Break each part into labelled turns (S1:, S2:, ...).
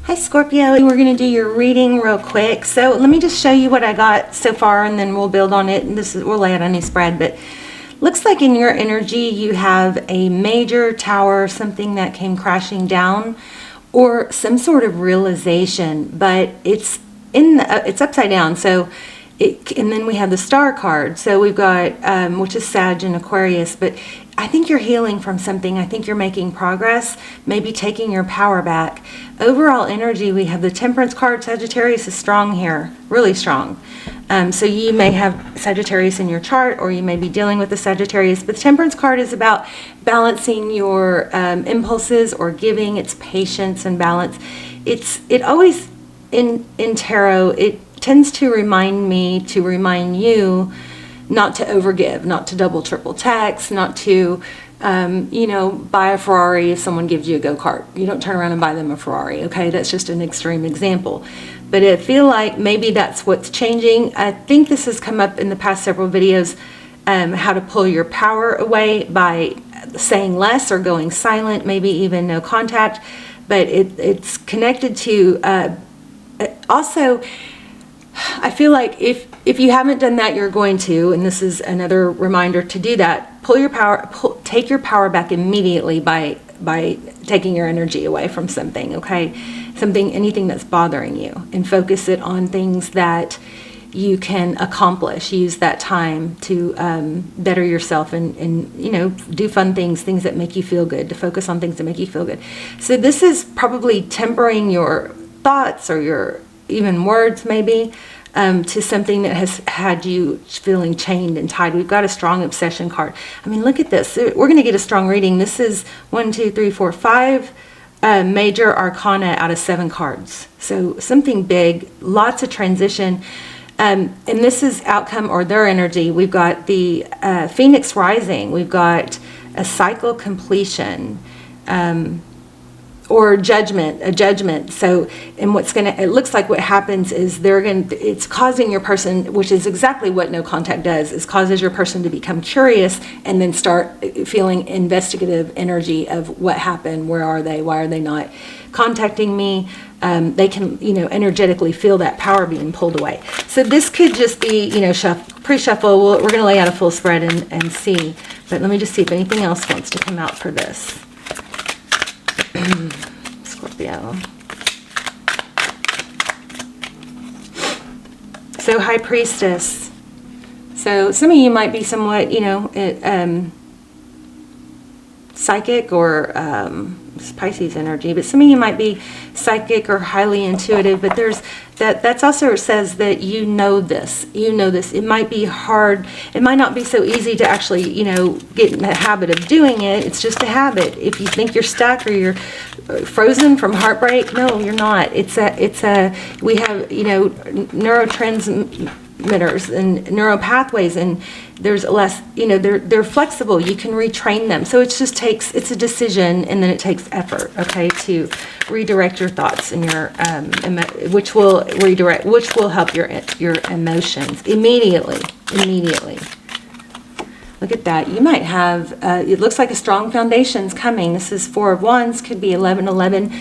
S1: Hi Scorpio, we're going to do your reading real quick. So let me just show you what I got so far and then we'll build on it. And we'll lay it on a spread, but looks like in your energy you have a major tower, something that came crashing down, or some sort of realization, but it's it's upside down. So and then we have the star card. So we've got which is Sag and Aquarius, but I think you're healing from something. I think you're making progress, maybe taking your power back. Overall energy, we have the Temperance card. Sagittarius is strong here, really strong. So you may have Sagittarius in your chart, or you may be dealing with the Sagittarius. But the Temperance card is about balancing your impulses or giving. It's patience and balance. It always in tarot, it tends to remind you not to overgive, not to double, triple tax, not to, buy a Ferrari if someone gives you a go-kart. You don't turn around and buy them a Ferrari, okay? That's just an extreme example. But I feel like maybe that's what's changing. I think this has come up in the past several videos, how to pull your power away by saying less or going silent, maybe even no contact. But it's connected to, also, I feel like if you haven't done that, you're going to, and this is another reminder to do that. Take your power back immediately by taking your energy away from something, okay? Anything that's bothering you, and focus it on things that you can accomplish. Use that time to better yourself and do fun things that make you feel good, to focus on things that make you feel good. So this is probably tempering your thoughts or your even words maybe to something that has had you feeling chained and tied. We've got a strong obsession card. I mean, look at this. We're going to get a strong reading. This is 5 major arcana out of 7 cards. So something big, lots of transition. And this is outcome or their energy. We've got the Phoenix rising. We've got a cycle completion. Or a judgment. So, and it looks like what happens is it's causing your person, which is exactly what no contact does, is causes your person to become curious and then start feeling investigative energy of what happened, where are they, why are they not contacting me. They can, energetically feel that power being pulled away. So this could just be, pre-shuffle. We're going to lay out a full spread and see. But let me just see if anything else wants to come out for this. Scorpio. So High Priestess. So some of you might be somewhat, psychic or Pisces energy, but some of you might be psychic or highly intuitive, but that's also says that you know this. It might be hard. It might not be so easy to actually, get in the habit of doing it. It's just a habit. If you think you're stuck or you're frozen from heartbreak, no, you're not. We have, neurotransmitters and neural pathways, and there's less, they're flexible. You can retrain them. So it's a decision, and then it takes effort, okay, to redirect your thoughts and your, which will help your emotions immediately. Look at that. You might have, it looks like a strong foundation's coming. This is 4 of Wands, could be 1111.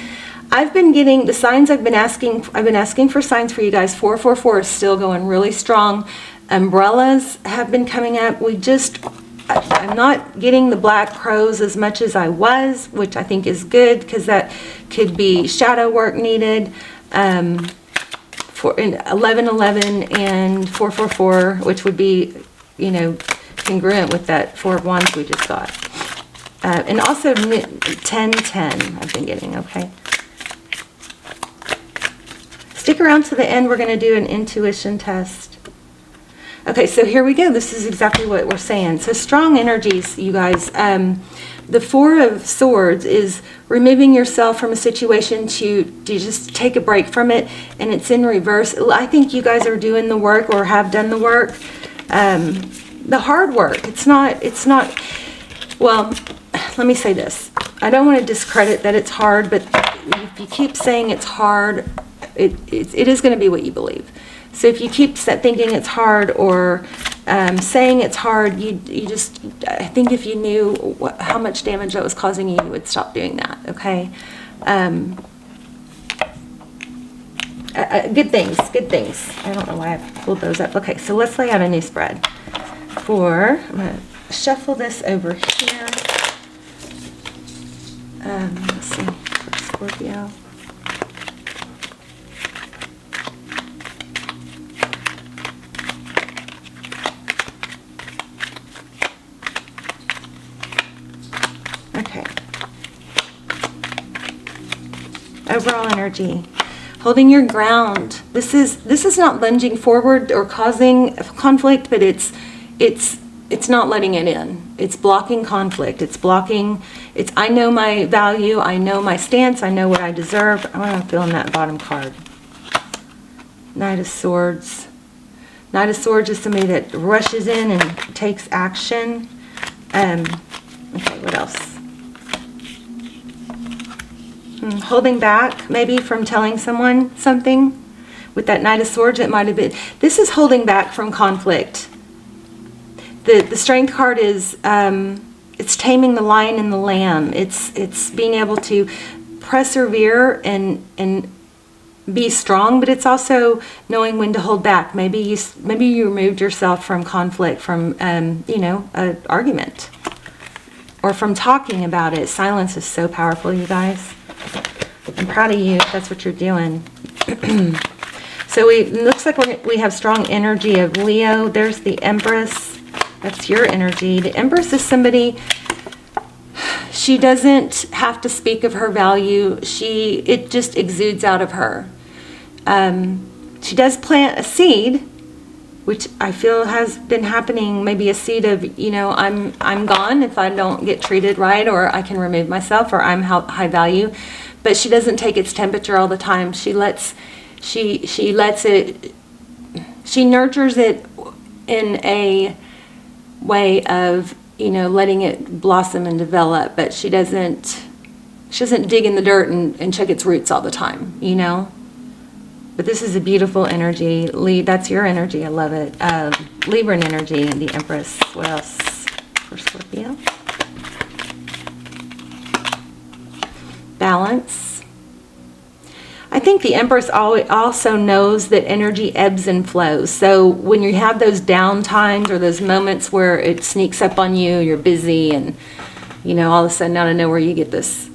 S1: I've been getting the signs I've been asking for signs for you guys. 444 is still going really strong. Umbrellas have been coming up. I'm not getting the black crows as much as I was, which I think is good because that could be shadow work needed. For 1111 and 444, which would be, congruent with that 4 of Wands we just got. And also 1010 I've been getting, okay? Stick around to the end. We're going to do an intuition test. Okay, so here we go. This is exactly what we're saying. So strong energies, you guys. The 4 of Swords is removing yourself from a situation to just take a break from it, and it's in reverse. I think you guys are doing the work or have done the work. The hard work. It's not, well, let me say this. I don't want to discredit that it's hard, but if you keep saying it's hard, it is going to be what you believe. So if you keep thinking it's hard or saying it's hard, I think if you knew how much damage that was causing you, you would stop doing that, okay? Good things, good things. I don't know why I pulled those up. Okay, so let's lay out a new spread for, I'm going to shuffle this over here. Let's see, for Scorpio. Okay. Overall energy. Holding your ground. This is not lunging forward or causing conflict, but it's not letting it in. It's blocking conflict. It's blocking. I know my value. I know my stance. I know what I deserve. I want to fill in that bottom card. Knight of Swords. Knight of Swords is somebody that rushes in and takes action. Okay, what else? Holding back, maybe from telling someone something. With that Knight of Swords, it might have been. This is holding back from conflict. The Strength card is it's taming the lion and the lamb. It's being able to persevere and be strong, but it's also knowing when to hold back. Maybe you removed yourself from conflict, from an argument, or from talking about it. Silence is so powerful, you guys. I'm proud of you if that's what you're doing. So it looks like we have strong energy of Leo. There's the Empress. That's your energy. The Empress is somebody, she doesn't have to speak of her value. It just exudes out of her. She does plant a seed, which I feel has been happening, maybe a seed of, I'm gone if I don't get treated right, or I can remove myself, or I'm high value. But she doesn't take its temperature all the time. She lets it, she nurtures it in a way of, letting it blossom and develop, but she doesn't dig in the dirt and check its roots all the time, But this is a beautiful energy. That's your energy. I love it. Libran energy, the Empress. What else for Scorpio? Balance. I think the Empress also knows that energy ebbs and flows. So when you have those down times or those moments where it sneaks up on you, you're busy, and all of a sudden out of nowhere you get this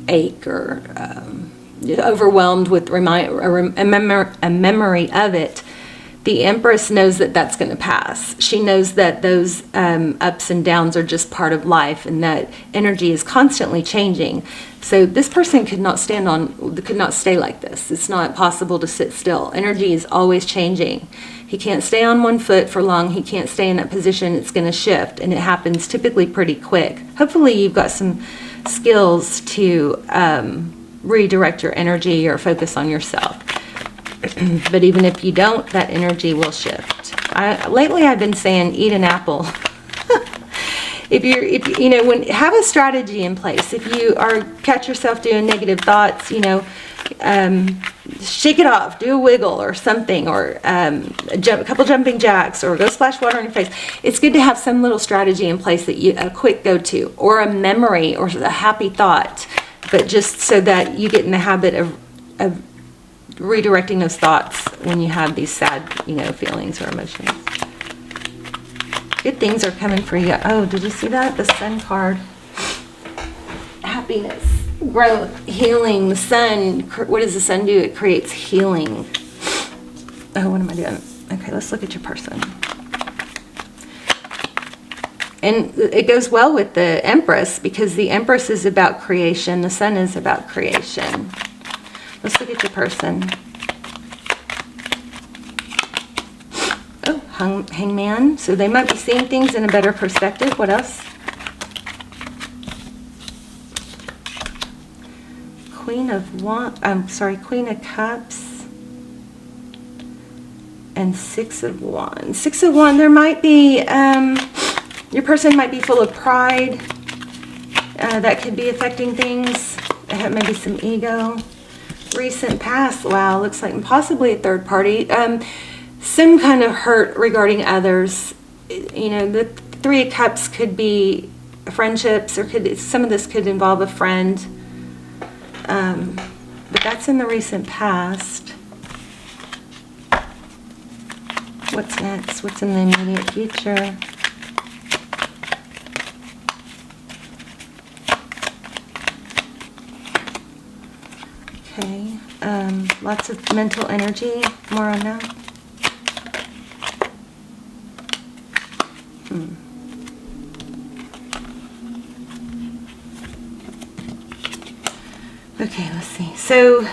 S1: ache or overwhelmed with a memory of it. The Empress knows that that's going to pass. She knows that those ups and downs are just part of life, and that energy is constantly changing. So this person could not stay like this. It's not possible to sit still. Energy is always changing. He can't stay on one foot for long. He can't stay in that position. It's going to shift, and it happens typically pretty quick. Hopefully you've got some skills to redirect your energy or focus on yourself. But even if you don't, that energy will shift. Lately I've been saying eat an apple. Have a strategy in place. If you catch yourself doing negative thoughts, shake it off, do a wiggle or something, or a couple jumping jacks, or go splash water on your face. It's good to have some little strategy in place that a quick go-to, or a memory, or a happy thought, but just so that you get in the habit of redirecting those thoughts when you have these sad, feelings or emotions. Good things are coming for you. Oh, did you see that? The Sun card. Happiness, growth, healing. The Sun, what does the Sun do? It creates healing. Oh, what am I doing? Okay, let's look at your person. And it goes well with the Empress, because the Empress is about creation. The Sun is about creation. Let's look at your person. Oh, Hangman. So they might be seeing things in a better perspective. What else? Queen of Cups. And Six of Wands. Six of Wands, there might be, your person might be full of pride. That could be affecting things. They have maybe some ego. Recent past, wow, looks like possibly a third party. Some kind of hurt regarding others. The Three of Cups could be friendships, or some of this could involve a friend. But that's in the recent past. What's next? What's in the immediate future? Okay. Lots of mental energy. More on that. Okay, let's see. So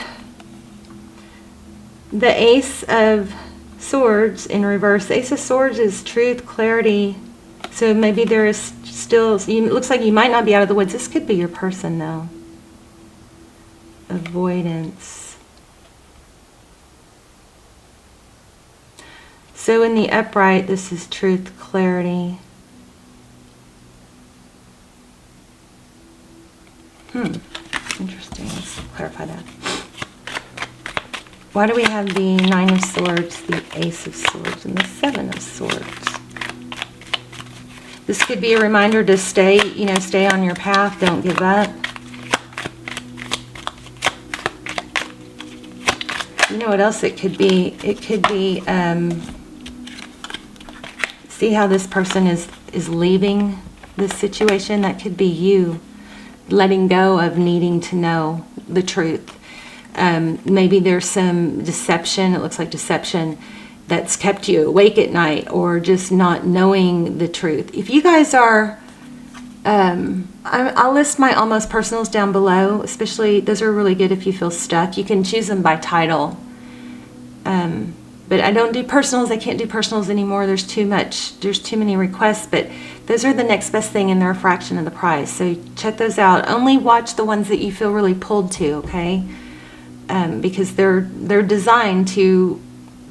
S1: the Ace of Swords in reverse. The Ace of Swords is truth, clarity. So maybe there is still, it looks like you might not be out of the woods. This could be your person though. Avoidance. So in the upright, this is truth, clarity. Interesting. Let's clarify that. Why do we have the Nine of Swords, the Ace of Swords, and the Seven of Swords? This could be a reminder to stay, stay on your path. Don't give up. You know what else it could be? It could be, see how this person is leaving this situation? That could be you letting go of needing to know the truth. Maybe there's some deception, it looks like deception, that's kept you awake at night, or just not knowing the truth. If you guys are, I'll list my almost personals down below, especially those are really good if you feel stuck. You can choose them by title. But I don't do personals. I can't do personals anymore. There's too many requests, but those are the next best thing and they're a fraction of the price. So check those out. Only watch the ones that you feel really pulled to, okay? Because they're designed to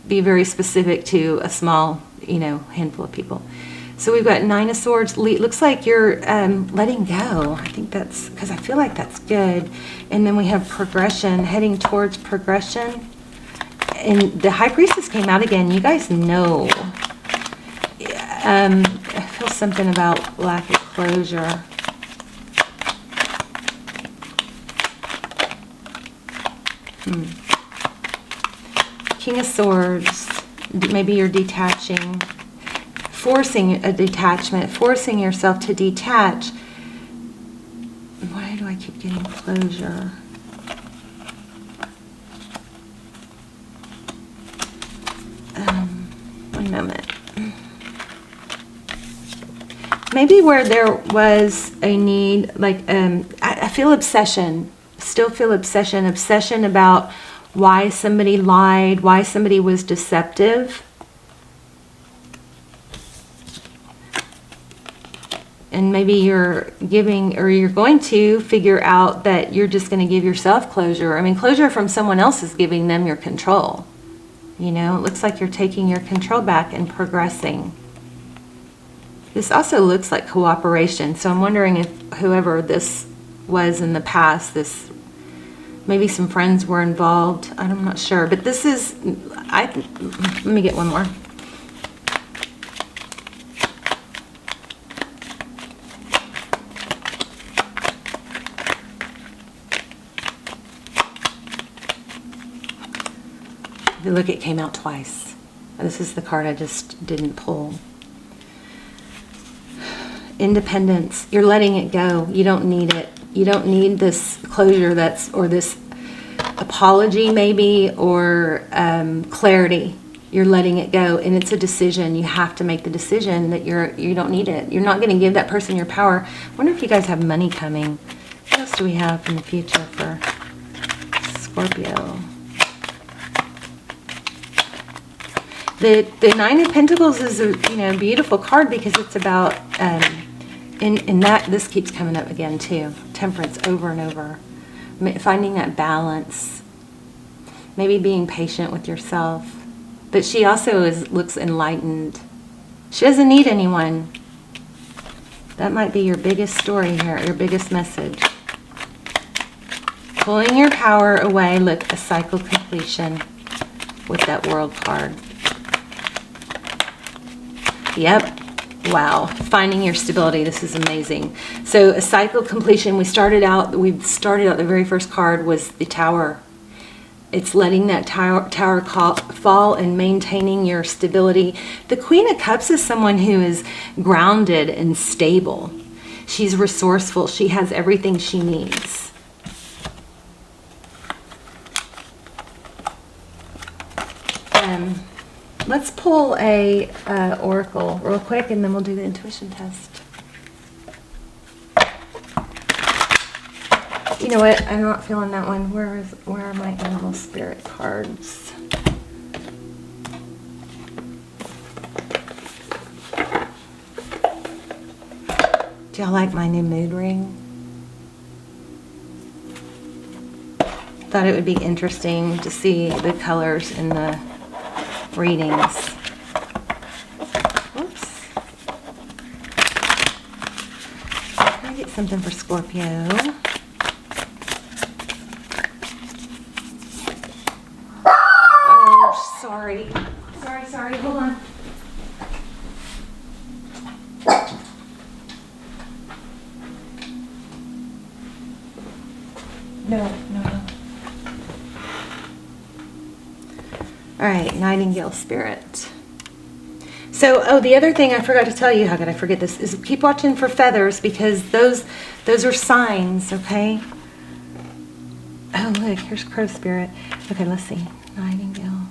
S1: be very specific to a small, handful of people. So we've got Nine of Swords. Looks like you're letting go. I think that's, because I feel like that's good. And then we have progression, heading towards progression. And the High Priestess came out again. You guys know. I feel something about lack of closure. King of Swords. Maybe you're detaching. Forcing a detachment. Forcing yourself to detach. Why do I keep getting closure? One moment. Maybe where there was a need, like I feel obsession, still feel obsession about why somebody lied, why somebody was deceptive. And maybe you're giving, or you're going to figure out that you're just going to give yourself closure. I mean, closure from someone else is giving them your control. It looks like you're taking your control back and progressing. This also looks like cooperation. So I'm wondering if whoever this was in the past, maybe some friends were involved. I'm not sure. But this is, let me get one more. Look, it came out twice. This is the card I just didn't pull. Independence. You're letting it go. You don't need it. You don't need this closure or this apology maybe, or clarity. You're letting it go, and it's a decision. You have to make the decision that you don't need it. You're not going to give that person your power. I wonder if you guys have money coming. What else do we have in the future for Scorpio? The Nine of Pentacles is a beautiful card because it's about in that this keeps coming up again too. Temperance over and over, finding that balance, maybe being patient with yourself. But she also looks enlightened. She doesn't need anyone. That might be your biggest story here, your biggest message. Pulling your power away. Look, a cycle completion with that World card. Yep. Wow. Finding your stability. This is amazing. So a cycle completion. We started out the very first card was the Tower. It's letting that tower fall and maintaining your stability. The Queen of Cups is someone who is grounded and stable. She's resourceful. She has everything she needs. Let's pull a oracle real quick, and then we'll do the intuition test. You know what? I'm not feeling that one. Where are my animal spirit cards? Do y'all like my new mood ring? Thought it would be interesting to see the colors in the readings. Oops. Can I get something for Scorpio? Oh, sorry. Sorry, hold on. No. All right, Nightingale Spirit. So, the other thing I forgot to tell you, how could I forget this, is keep watching for feathers, because those are signs, okay? Oh, look, here's Crow Spirit. Okay, let's see. Nightingale.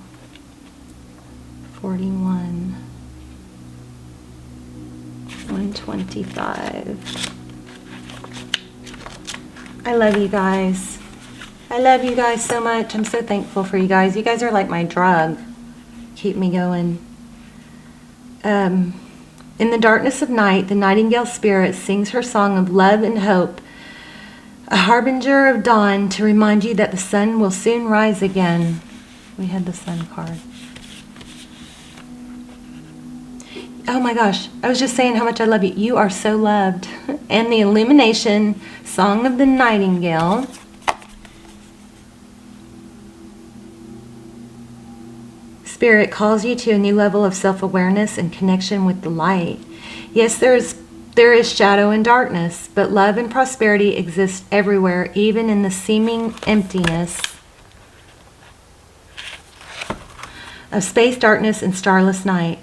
S1: 41. 125. I love you guys. I love you guys so much. I'm so thankful for you guys. You guys are like my drug. Keep me going. In the darkness of night, the Nightingale Spirit sings her song of love and hope, a harbinger of dawn to remind you that the sun will soon rise again. We had the sun card. Oh my gosh, I was just saying how much I love you. You are so loved. And the Illumination, Song of the Nightingale. Spirit calls you to a new level of self-awareness and connection with the light. Yes, there is shadow and darkness, but love and prosperity exist everywhere, even in the seeming emptiness of space, darkness, and starless night.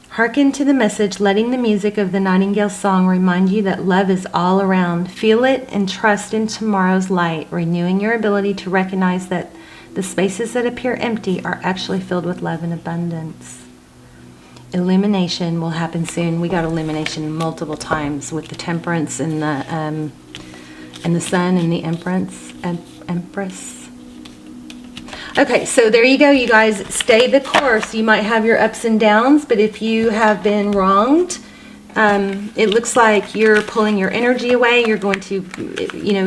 S1: Hearken to the message, letting the music of the Nightingale song remind you that love is all around. Feel it and trust in tomorrow's light, renewing your ability to recognize that the spaces that appear empty are actually filled with love and abundance. Illumination will happen soon. We got illumination multiple times with the Temperance and the Sun and the Empress. Okay, so there you go, you guys. Stay the course. You might have your ups and downs, but if you have been wronged, it looks like you're pulling your energy away. You're going to,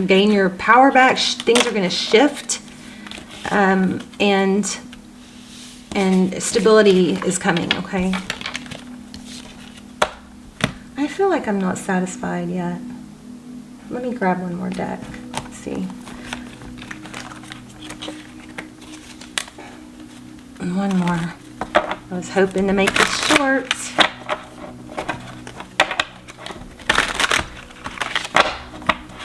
S1: gain your power back. Things are going to shift. And stability is coming, okay? I feel like I'm not satisfied yet. Let me grab one more deck. Let's see. And one more. I was hoping to make this short.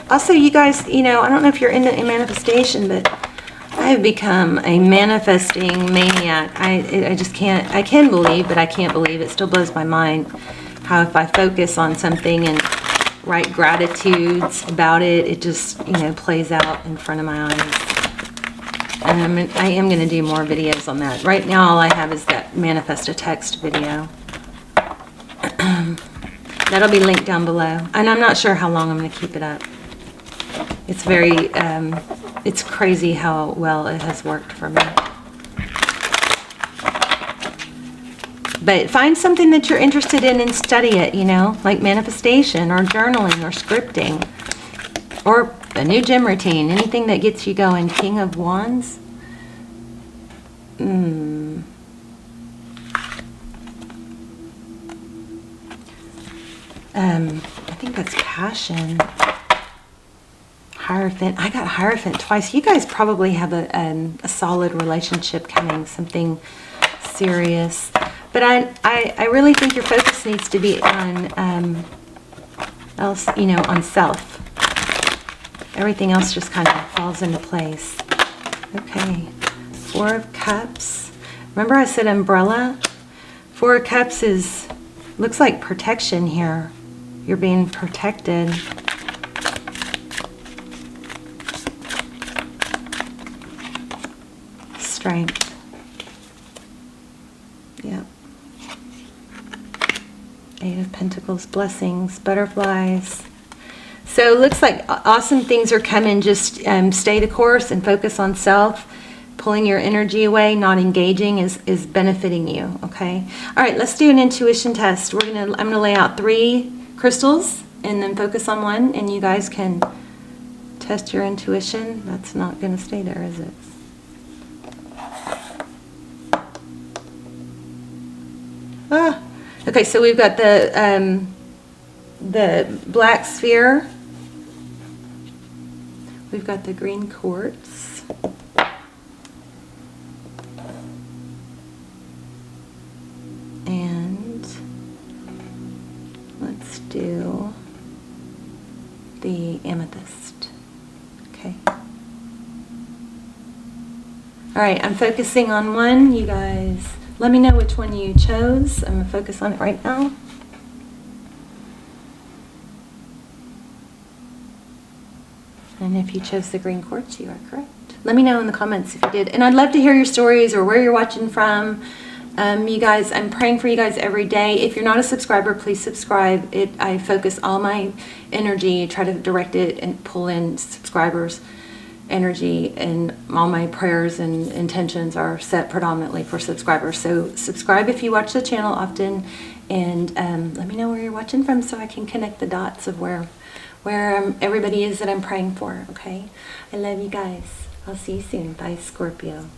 S1: Also, you guys, I don't know if you're into manifestation, but I have become a manifesting maniac. I just can't, I can believe, but I can't believe. It still blows my mind how if I focus on something and write gratitudes about it, it just, plays out in front of my eyes. And I am going to do more videos on that. Right now, all I have is that manifest a text video. That'll be linked down below. And I'm not sure how long I'm going to keep it up. It's very, it's crazy how well it has worked for me. But find something that you're interested in and study it, like manifestation or journaling or scripting or a new gym routine, anything that gets you going. King of Wands. I think that's passion. Hierophant. I got Hierophant twice. You guys probably have a solid relationship coming, something serious. But I really think your focus needs to be on on self. Everything else just kind of falls into place. Okay, Four of Cups. Remember I said umbrella? Four of Cups looks like protection here. You're being protected. Strength. Yep. Eight of Pentacles, blessings, butterflies. So it looks like awesome things are coming. Just stay the course and focus on self. Pulling your energy away, not engaging is benefiting you, okay? All right, let's do an intuition test. I'm gonna lay out 3 crystals and then focus on one, and you guys can test your intuition. That's not gonna stay there, is it? Okay, so we've got the black sphere. We've got the green quartz. And let's do the amethyst. Okay. All right, I'm focusing on one. You guys, let me know which one you chose. I'm going to focus on it right now. And if you chose the green quartz, you are correct. Let me know in the comments if you did. And I'd love to hear your stories or where you're watching from. You guys, I'm praying for you guys every day. If you're not a subscriber, please subscribe. I focus all my energy, try to direct it and pull in subscribers' energy, and all my prayers and intentions are set predominantly for subscribers. So subscribe if you watch the channel often, and let me know where you're watching from so I can connect the dots of where everybody is that I'm praying for, okay? I love you guys. I'll see you soon. Bye, Scorpio.